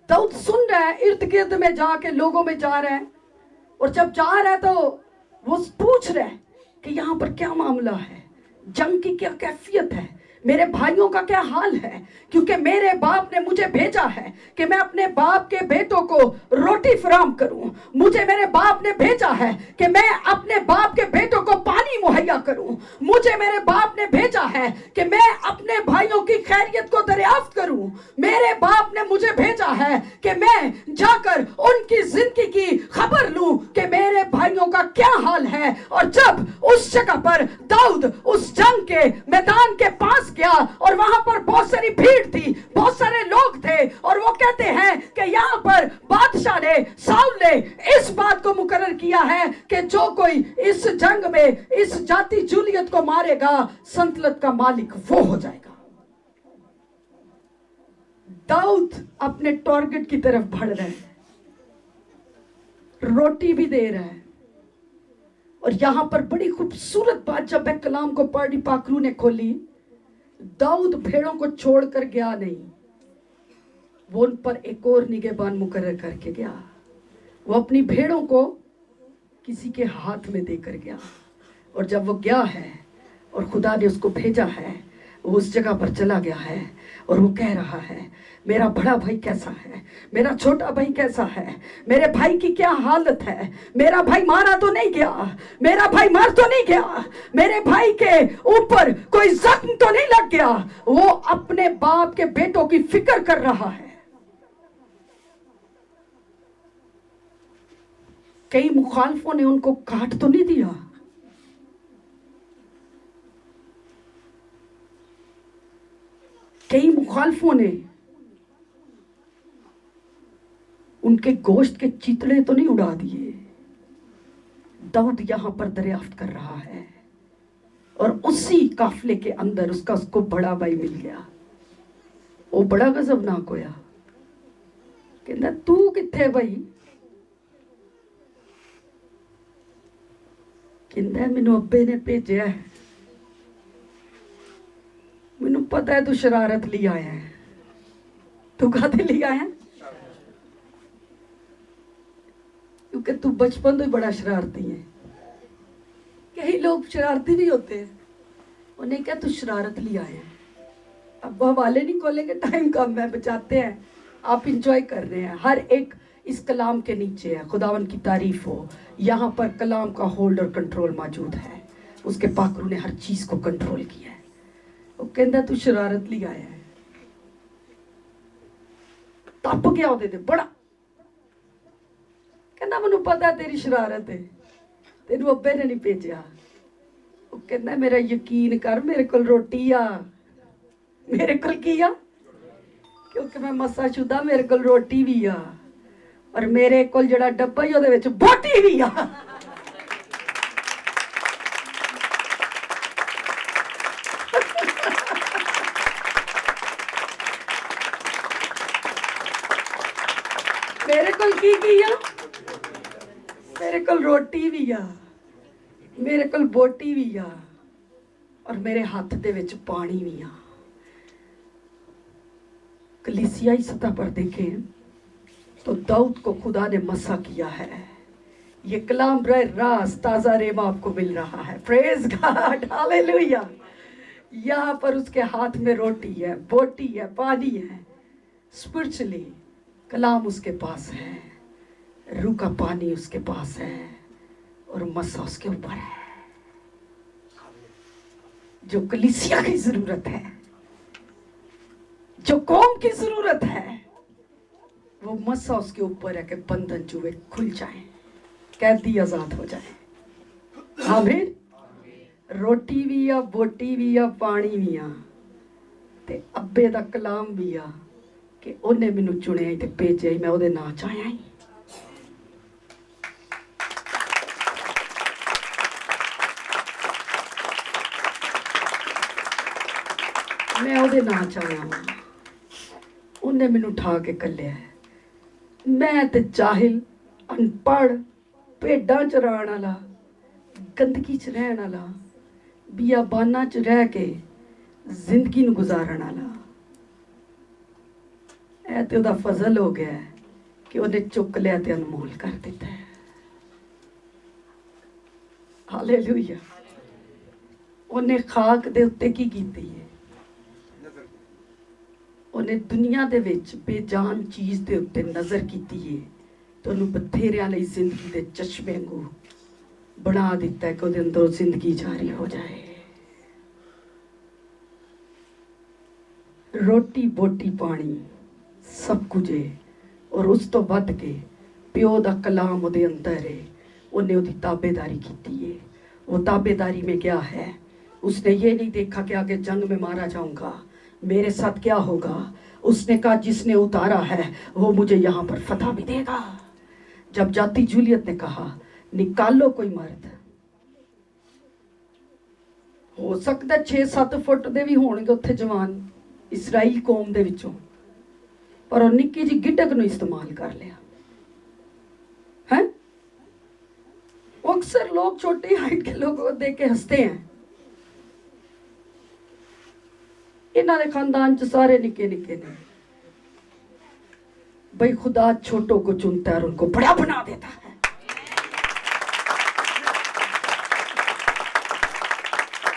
दाऊद सुन रहा है, इर्द गिर्द में जाके लोगों में जा रहा है, और जब जा रहा है तो वो पूछ रहा है कि यहां पर क्या मामला है, जंग की क्या कैफियत है, मेरे भाइयों का क्या हाल है, क्योंकि मेरे बाप ने मुझे भेजा है कि मैं अपने बाप के बेटों को रोटी फराम करूं। मुझे मेरे बाप ने भेजा है कि मैं अपने बाप के बेटों को पानी मुहैया करूं। मुझे मेरे बाप ने भेजा है कि मैं अपने भाइयों की खैरियत को दरियाफ्त करूं। मेरे बाप ने मुझे भेजा है कि मैं जाकर उनकी जिंदगी की खबर लूं कि मेरे भाइयों का क्या हाल है। और जब उस जगह पर दाऊद उस जंग के मैदान के पास गया और वहां पर बहुत सारी भीड़ थी, बहुत सारे लोग थे, और वो कहते हैं कि यहाँ पर बादशाह ने, साउल ने इस बात को मुकर्रर किया है कि जो कोई इस जंग में इस जाति जूलियत को मारेगा, संतलत का मालिक वो हो जाएगा। दाऊद अपने टारगेट की तरफ बढ़ रहा है, रोटी भी दे रहा है। और यहां पर बड़ी खूबसूरत बात, जब मैं कलाम को पढ़ी, पाखरू ने खोली, दाऊद भेड़ों को छोड़कर गया नहीं, वो उन पर एक और निगहबान मुकर्रर करके गया। वो अपनी भेड़ों को किसी के हाथ में देकर गया। और जब वो गया है और खुदा ने उसको भेजा है, वो उस जगह पर चला गया है और वो कह रहा है, मेरा बड़ा भाई कैसा है, मेरा छोटा भाई कैसा है, मेरे भाई की क्या हालत है, मेरा भाई मारा तो नहीं गया, मेरा भाई मर तो नहीं गया, मेरे भाई के ऊपर कोई जख्म तो नहीं लग गया। वो अपने बाप के बेटों की फिक्र कर रहा है। कई मुखालफों ने उनको काट तो नहीं दिया, कई मुखालफों ने उनके गोश्त के चितड़े तो नहीं उड़ा दिए। दाऊद यहां पर दरियाफ्त कर रहा है और उसी काफले के अंदर उसको बड़ा भाई मिल गया। वो बड़ा गजबनाक होया, कहता तू किथे भाई, कहता मैनू अब्बे ने भेजा, मैनू पता है तू शरारत ले आया है। तू काहदे ले आया? क्योंकि तू बचपन तो ही बड़ा शरारती है। कई लोग शरारती भी होते हैं, उन्हें क्या तू शरारत ले आया है। अब हवाले नहीं खोलेंगे, टाइम कम है, बचाते हैं, आप इंजॉय कर रहे हैं। हर एक इस कलाम के नीचे है। खुदावन की तारीफ हो, यहाँ पर कलाम का होल्ड और कंट्रोल मौजूद है। उसके पाकरू ने हर चीज को कंट्रोल किया है। वो कहता तू शरारत ले आया है, तप गया होते थे बड़ा, कहना मैनू पता तेरी शरारत है, तेनू अब्बे ने नहीं भेजा। वो कहना मेरा यकीन कर, मेरे को रोटी आ, मेरे को की आ, क्योंकि मैं मसा शुदा, मेरे को रोटी भी आ, और मेरे को जड़ा डब्बा ही ਉਹਦੇ ਵਿੱਚ बोटी भी आ। मेरे को की आ, मेरे को रोटी भी आ, मेरे को बोटी भी आ, और मेरे हाथ दे विच पानी भी आ। कलीसियाई सतह पर देखें तो दाऊद को खुदा ने मसा किया है। ये कलाम रास ताजा रेमा आपको मिल रहा है। Praise God, hallelujah. यहाँ पर उसके हाथ में रोटी है, बोटी है, पानी है। स्पिरिचुअली कलाम उसके पास है, रूह का पानी उसके पास है, और मसा उसके ऊपर है। जो कलीसिया की जरूरत है, जो कौम की जरूरत है, वो मसा उसके ऊपर है कि बंधन जुए खुल जाए, कैदी आजाद हो जाए। आमीन। रोटी भी आ, बोटी भी आ, पानी भी आ, ते अब्बे दा कलाम भी आ कि उन्हें मैनू चुनिया ते भेजा ही, मैं उहदे नां च आया ही। मैं उहदे नां च आया हां, उन्हें मैनू उठा के कल्लिया है। मैं ते जाहिल, अनपढ़, भेडां चराण वाला, गंदगी च रहन वाला, बियाबाना च रह के जिंदगी नू गुजारन वाला, ऐ ते उहदा फजल हो गया है कि उन्हें चुक लिया ते अनमोल कर दिता है। हालेलुया। उन्हें खाक दे उत्ते की कीती है? उन्हें दुनिया दे विच बेजान चीज़ दे उत्ते नज़र कीती है, तो उन्हें बथेरियां लई जिंदगी दे चश्मे वांगू बना दिता है कि उहदे अंदर जिंदगी जारी हो जाए। रोटी बोटी पानी सब कुछ है और उस तो वध के प्यो दा कलाम ਉਹਦੇ अंदर है, उन्हें उसकी ताबेदारी की है। वो ताबेदारी में क्या है? उसने ये नहीं देखा कि आगे जंग में मारा जाऊंगा, मेरे साथ क्या होगा। उसने कहा जिसने उतारा है वो मुझे यहाँ पर फतह भी देगा। जब जाती जूलियत ने कहा निकालो कोई मर्द, हो सकता 6-7 फुट दे भी होणगे उत्थे जवान इसराइल कौम दे विचों, पर वो निक्की जी गिटक नूं इस्तेमाल कर लिया है। अक्सर लोग छोटी हाइट के लोगों को देख के हंसते हैं। इन्हां दे खानदान च सारे निके निके ने। भाई खुदा छोटों को चुनता है और उनको बड़ा बना देता है।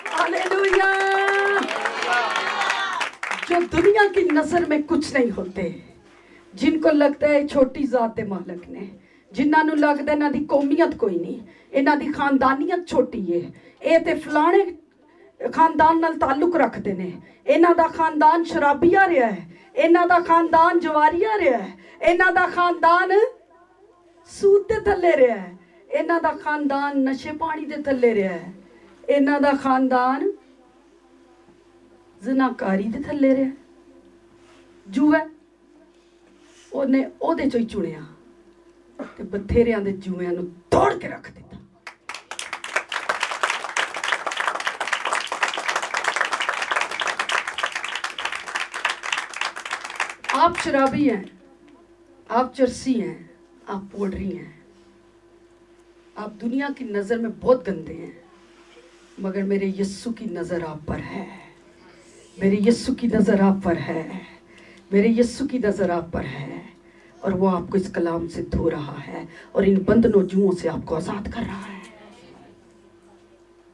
हालेलुया। जो दुनिया की नजर में कुछ नहीं होते, जिनको लगता है छोटी जात मालक ने, जिन्होंने लगता इन्हां दी कौमीयत कोई नहीं, इन्हां दी खानदानियत छोटी है, ये ते फलाने खानदान नाल ताल्लुक रखते ने, इन्हां दा खानदान शराबिया रहा है, इन्हां दा खानदान जवारिया रहा है, इन्हां दा खानदान सूद दे थल्ले रहा है, इन्हां दा खानदान नशे पानी दे थल्ले रहा है, इन्हां दा खानदान ज़नाकारी दे थल्ले रहा है। जुए उन्हें ओहदे चों ही चुनिया ते बथेरियां दे जुएयां नूं तोड़ के रख दिता। आप शराबी हैं, आप चरसी हैं, आप पोडरी हैं, आप दुनिया की नज़र में बहुत गंदे हैं, मगर मेरे यस्सु की नज़र आप पर है, मेरे यस्सु की नज़र आप पर है, मेरे यस्सु की नज़र आप पर है। और वो आपको इस कलाम से धो रहा है और इन बंधनों जुओं से आपको आज़ाद कर रहा है।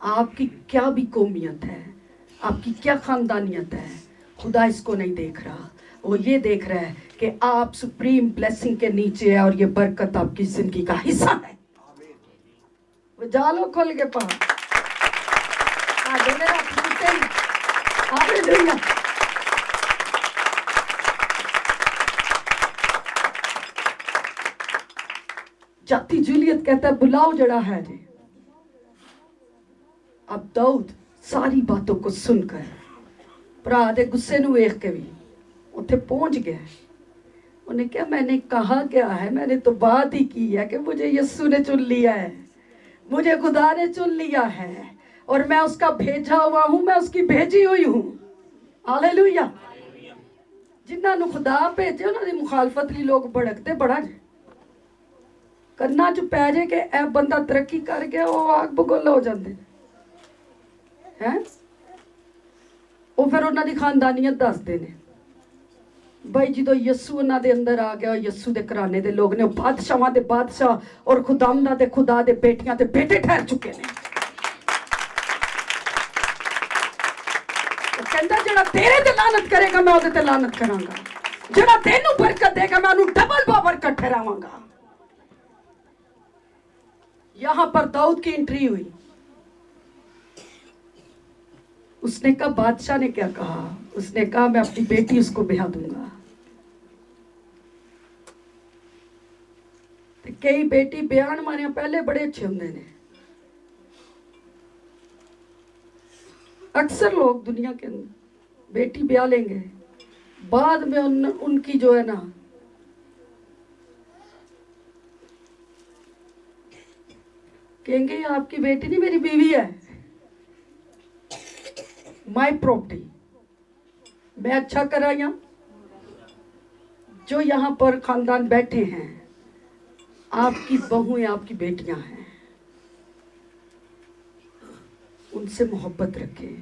आपकी क्या भी कौमियत है, आपकी क्या खानदानियत है, खुदा इसको नहीं देख रहा। वो ये देख रहा है कि आप सुप्रीम ब्लेसिंग के नीचे है और ये बरकत आपकी जिंदगी का हिस्सा है। वो जालो खोल के पा जाती जूलियत कहता है बुलाओ जड़ा है जी। अब दाऊद सारी बातों को सुनकर भरा दे गुस्से नूं वेख के भी उत्थे पहुंच गया। उन्हें क्या मैंने कहा क्या है, मैंने तो बात ही की है कि मुझे यस्सु ने चुन लिया है, मुझे खुदा ने चुन लिया है और मैं उसका भेजा हुआ हूं, मैं उसकी भेजी हुई हूं। हालेलुया। जिन्होंने खुदा भेजे उन्होंने मुखालफत लिए लोग भड़कते बड़ा करना च पै जे कि ए बंदा तरक्की कर गया, वो आग बगोला हो जाते हैं। वो फिर उन्होंने खानदानियत दसते ने भाई जो यस्सु उन्होंने दे अंदर आ गया, यस्सु दे घराने दे लोग ने बादशाहां दे बादशाह और खुदावंदा दे खुदा दे बेटियां ते बेटे ठहर चुके ने। कहता जड़ा तेरे ते लानत करेगा मैं ओदे ते लानत करांगा, जड़ा तेनू बरकत देगा मैं उन्हें डबल बरकत ठहरावांगा। यहां पर दाऊद की एंट्री हुई। उसने कहा, बादशाह ने क्या कहा? उसने कहा मैं अपनी बेटी उसको ब्याह दूंगा। तो कई बेटी ब्याह मारे पहले बड़े अच्छे होंगे ने। अक्सर लोग दुनिया के अंदर बेटी ब्याह लेंगे, बाद में उनकी जो है ना कहेंगे आपकी बेटी नहीं मेरी बीवी है, माई प्रॉपर्टी, मैं अच्छा कराया। जो यहाँ पर खानदान बैठे हैं आपकी बहुएं आपकी बेटियां हैं, उनसे मोहब्बत रखें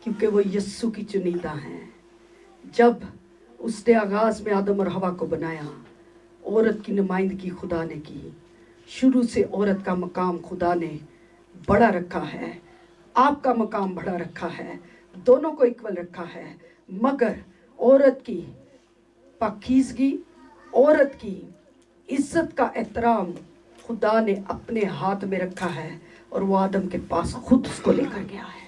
क्योंकि वो यस्सु की चुनीदा हैं। जब उसने आगाज में आदम और हवा को बनाया, औरत की नुमाइंदगी खुदा ने की। शुरू से औरत का मकाम खुदा ने बड़ा रखा है, आपका मकाम बड़ा रखा है, दोनों को इक्वल रखा है। मगर औरत की पाकीज़गी, औरत की इज्जत का एहतराम खुदा ने अपने हाथ में रखा है और वो आदम के पास खुद उसको लेकर गया है।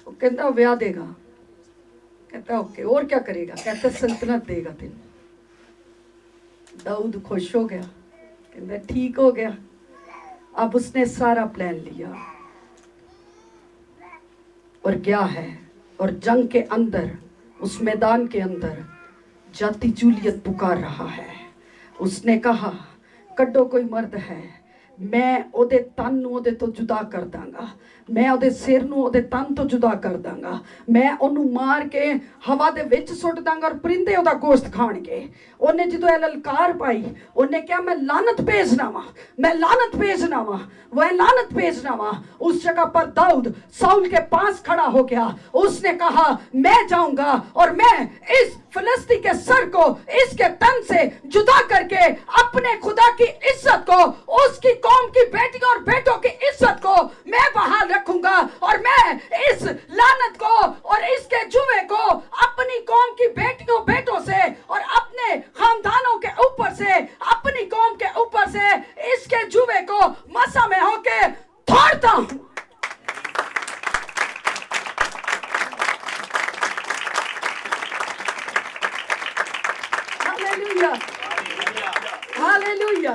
वो कहता ब्याह देगा, कहता ओके, और क्या करेगा? कहता सल्तनत देगा तेन। दाऊद खुश हो गया, कहता ठीक हो गया। अब उसने सारा प्लान लिया और गया है, और जंग के अंदर, उस मैदान के अंदर जाति जूलियत पुकार रहा है। उसने कहा कड्डो कोई मर्द है, मैं ओदे तन नूं ओदे तो जुदा कर दांगा, मैं ओदे सिर नूं ओदे तन तो जुदा कर दांगा, मैं ओनू मार के हवा दे विच सुट दांगा और परिंदे ओदा गोश्त खाणगे। ओने जदों ए ललकार पाई, ओने कहा मैं लानत भेजना वा, मैं लानत भेजना वा, वह लानत भेजना वा। उस जगह पर दाऊद साउल के पास खड़ा हो गया। उसने कहा मैं जाऊंगा और मैं इस फिलिस्ती के सर को इसके तन से जुदा करके अपने खुदा की इज्जत को, उसकी कौम की बेटियों और बेटों की इज्जत को मैं बहाल रखूंगा, और मैं इस लानत को और इसके जुए को अपनी कौम की बेटियों बेटों से और अपने खानदानों के ऊपर से, अपनी कौम के ऊपर से इसके जुए को मसा में होके तोड़ता हूं। हालेलुया,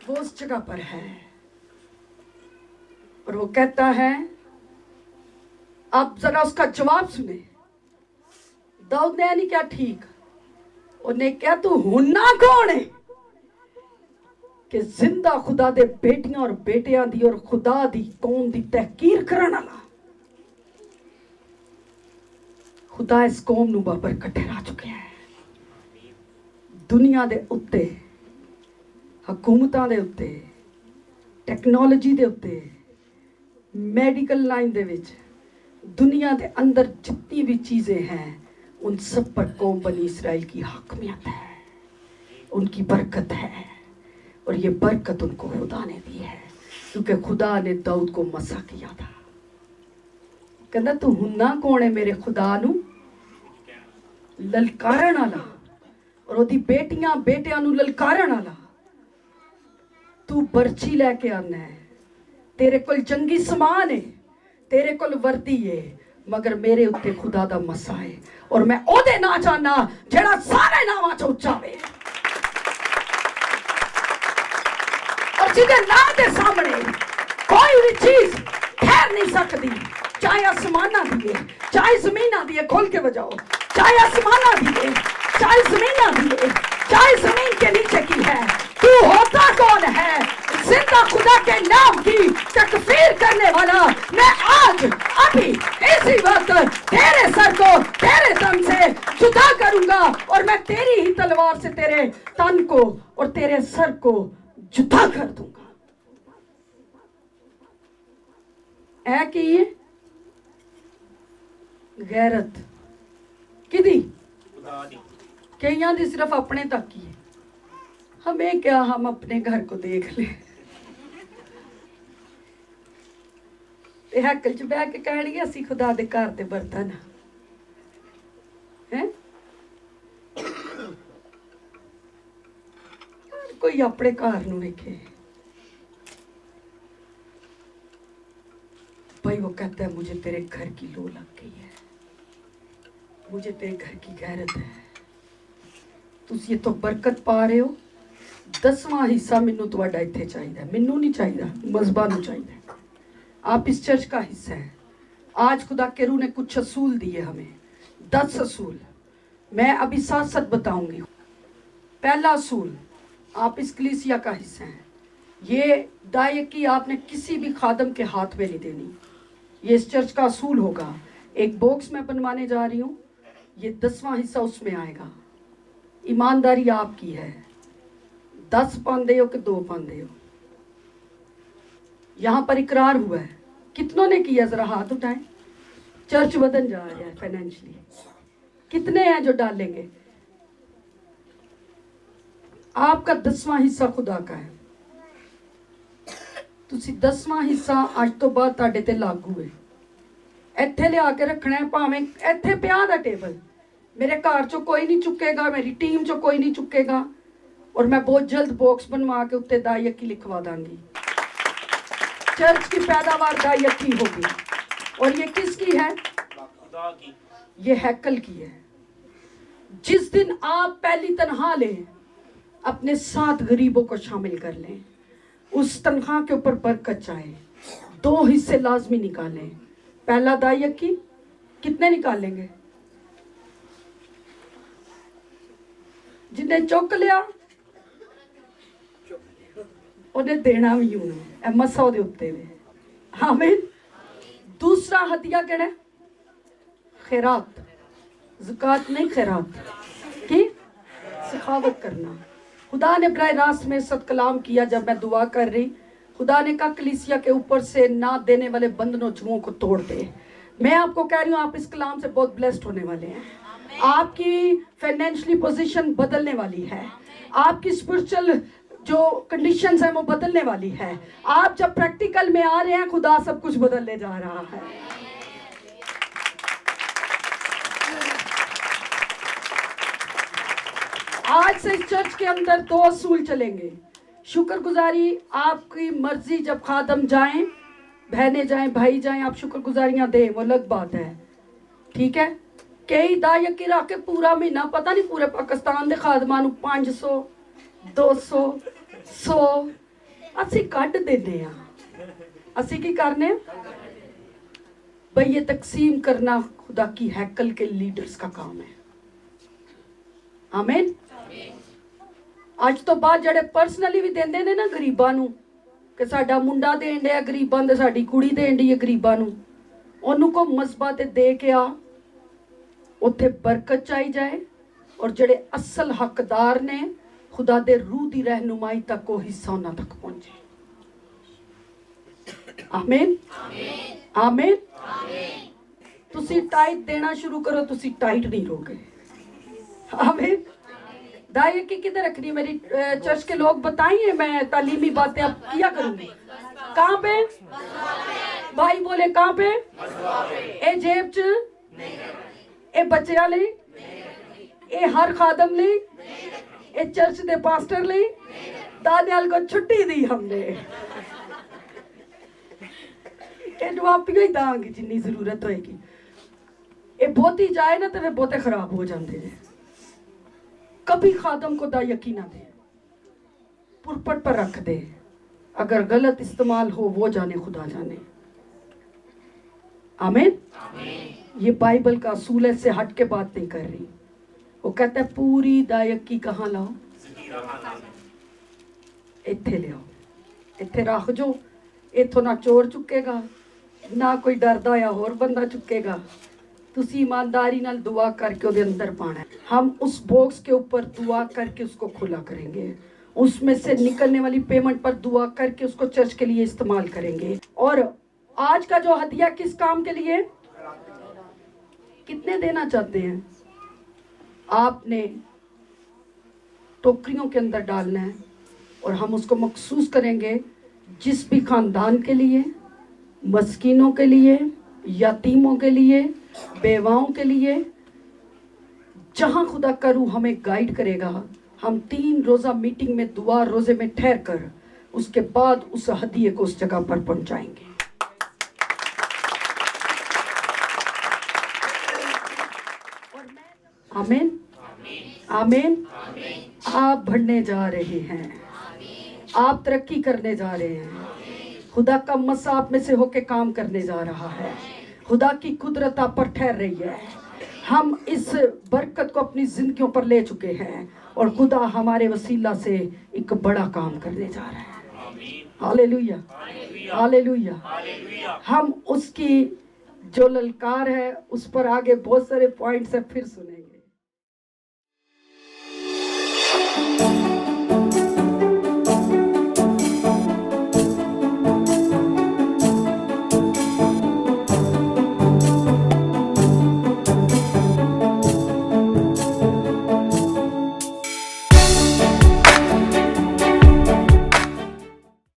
वो उस जगह पर है और वो कहता है, अब जरा उसका जवाब सुने। दाऊद ने नहीं क्या ठीक, उन्हें क्या तू हुन्ना कौन है कि जिंदा खुदा दे बेटियां और बेटियां दी और खुदा दी कौम दी तहकीर करन वाला। खुदा इस कौम नूं बाबर कट्ठे ला चुके हैं। दुनिया दे उत्ते, हकूमतां दे उत्ते, टेक्नोलॉजी दे उत्ते, मेडिकल लाइन दे विच, दुनिया के अंदर जितनी भी चीज़ें हैं उन सब पर कौम बनी इसराइल की हाकमियत है, उनकी बरकत है। और ये बरकत उनको खुदा ने दी है, क्योंकि खुदा ने दाऊद को मसा किया था। कहना तू हुन्ना कौन है मेरे खुदा नू ललकारन वाला, और ओदी बेटियां बेटियां नू ललकारन वाला। तू बर्छी लैके आना है, तेरे कोल जंगी समान है, तेरे कोल वर्दी है, मगर मेरे उत्ते खुदा दा मसा है, और मैं ओदे ना चाहना जेड़ा सारे नावां च उच्चा वे, और जिहदे नाम दे सामने कोई भी चीज ठहर नहीं सकती, चाहे आसमाना दी है, चाहे जमीना दी है। खोल के बजाओ, चाहे आसमाना दी है, चाहे जमीना दी है, चाहे जमीन के नीचे की है, तू होता कौन है? जिंदा खुदा के नाम की तकफीर करने वाला। मैं आज अभी इसी वक्त तेरे सर को तेरे तन से जुदा करूंगा, और मैं तेरी ही तलवार से तेरे तन को और तेरे सर को जुदा कर दूंगा। ऐ कि ये गैरत किदी कईयां दी सिर्फ अपने तक ही है। हमें क्या, हम अपने घर को देख ले। हैकल च बह के कहणगे असी खुदा दे घर दे बर्तन हैं। कोई अपने घर नूं वेखे भाई, वो कहता है मुझे तेरे घर की लो लग गई है, मुझे तेरे घर की गैरत है। तुसीं तो बरकत पा रहे हो, 10वां हिस्सा मैनू तुहाडा इत्थे चाहिए, मैनू नहीं चाहिए, मजहबा नूं चाहिए। आप इस चर्च का हिस्सा है। आज खुदा के रूह ने कुछ असूल दिए हमें, 10 असूल मैं अभी साथ साथ बताऊंगी। पहला असूल, आप इस कलीसिया का हिस्सा हैं। ये दायकी आपने किसी भी खादम के हाथ में नहीं देनी। ये इस चर्च का असूल होगा। एक बॉक्स में बनवाने जा रही हूँ, ये 10वां हिस्सा उसमें आएगा। ईमानदारी आपकी है। 10 पांदे हो कि 2 पांदे हो, यहाँ पर इकरार हुआ है। कितनों ने किया? जरा हाथ उठाएं। चर्च बदन जा रहा है फाइनेंशियली। कितने हैं जो डालेंगे? आपका 10वां हिस्सा खुदा का है। तुसी 10वां हिस्सा आज तो बाद तुहाडे ते लागू है। ਇੱਥੇ ਲਿਆ ਕੇ ਰੱਖਣਾ है, ਭਾਵੇਂ ਇੱਥੇ ਪਿਆ ਦਾ टेबल, मेरे घर चो कोई नहीं चुकेगा, मेरी टीम चो कोई नहीं चुकेगा, और मैं बहुत जल्द बॉक्स बनवा के उत्ते दायकी लिखवा दांगी। चर्च की पैदावार दायकी होगी। और ये किसकी है? ये हैकल की है। जिस दिन आप पहली तनख्वाह लें, अपने 7 गरीबों को शामिल कर लें, उस तनख्वाह के ऊपर बरकत चाहे। 2 हिस्से लाजमी निकालें। पहला दायक की कितने निकालेंगे? जिन्हें चुक लिया उन्हें देना भी यूं है, मसा दे उत्ते वे। आमीन। दूसरा हदिया केड़ा? खैरात। ज़कात नहीं, खैरात की सखावत करना। खुदा ने बराह रास्त में सद कलाम किया जब मैं दुआ कर रही। खुदा ने कहा कलीसिया के ऊपर से ना देने वाले बंधनों जुओं को तोड़ दे। मैं आपको कह रही हूँ, आप इस कलाम से बहुत ब्लेस्ड होने वाले हैं। आपकी फाइनेंशियली पोजीशन बदलने वाली है। आपकी स्पिरिचुअल जो कंडीशंस है वो बदलने वाली है। आप जब प्रैक्टिकल में आ रहे हैं, खुदा सब कुछ बदलने जा रहा है। आज से चर्च के अंदर 2 असूल चलेंगे। शुक्रगुजारी आपकी मर्जी, जब खादम जाएं, बहनें जाएं, भाई जाएं, आप शुक्रगुजारियां दें, वो अलग बात है, ठीक है। कई दायक की रख के पूरा महीना, पता नहीं पूरे पाकिस्तान के खादमां 500 200 100 असी कट देने। असी की करने भाई, ये तकसीम करना खुदा की हैकल के लीडर्स का काम है। आमीन। आज तो बाद जड़े पर्सनली भी देंदे ने ना गरीबां नूं, कि साडा मुंडा देण दिया गरीबां दे, साडी कुड़ी देण दी है गरीबां नूं, ओनू को मसबा ते दे के आ, उत्थे बरकत चाही जाए। और जड़े असल हकदार ने खुदा दे रूह दी रहनुमाई तक वो हिस्सा उन्हां तक पहुंचे। आमीन आमीन। तुसी टाइट देना शुरू करो, तुसी टाइट नहीं रहोगे। आमीन। दायक की किधर रखनी है? मेरी चर्च के लोग बताइए, मैं तालीमी बातें अब किया करूंगी। कहाँ पे? भाई बोले कहाँ पे? ए जेब च, ए बच्चों लई, ए हर खादम लई, ए चर्च दे पास्टर लई। दानियाल को छुट्टी दी हमने। इन्हू आप ही दांगे जिन्नी जरूरत होएगी। ये बहुती जाए ना तो वे बहुते खराब हो जाते हैं। कभी खादम को दायकी ना दे, पुरपट पर रख दे। अगर गलत इस्तेमाल हो वो जाने, खुदा जाने। आमीन। ये बाइबल का असूल है, से हट के बात नहीं कर रही। वो कहता है पूरी दायकी कहाँ लाओ? इत्थे ले आओ, इत्थे रख जो। इथों ना चोर चुकेगा, ना कोई डरदा या होर बंदा चुकेगा। तुसी ईमानदारी नाल दुआ करके उसके अंदर पाना है। हम उस बॉक्स के ऊपर दुआ करके उसको खुला करेंगे। उसमें से निकलने वाली पेमेंट पर दुआ करके उसको चर्च के लिए इस्तेमाल करेंगे। और आज का जो हदिया किस काम के लिए? कितने देना चाहते हैं? आपने टोकरियों के अंदर डालना है और हम उसको मखसूस करेंगे जिस भी खानदान के लिए, मस्कीनों के लिए, यतीमों के लिए, बेवाओं के लिए, जहां खुदा का रूह हमें गाइड करेगा। हम 3 रोज़ा मीटिंग में दुआ रोजे में ठहर कर उसके बाद उस हदिये को उस जगह पर पहुंचाएंगे। आमीन आमीन। आप बढ़ने जा रहे हैं, आप तरक्की करने जा रहे हैं। खुदा का मसा आप में से होके काम करने जा रहा है। खुदा की कुदरत आप पर ठहर रही है। हम इस बरकत को अपनी जिंदगियों पर ले चुके हैं और खुदा हमारे वसीला से एक बड़ा काम करने जा रहा है। Hallelujah hallelujah. हम उसकी जो ललकार है उस पर आगे बहुत सारे पॉइंट्स है, फिर सुनेंगे।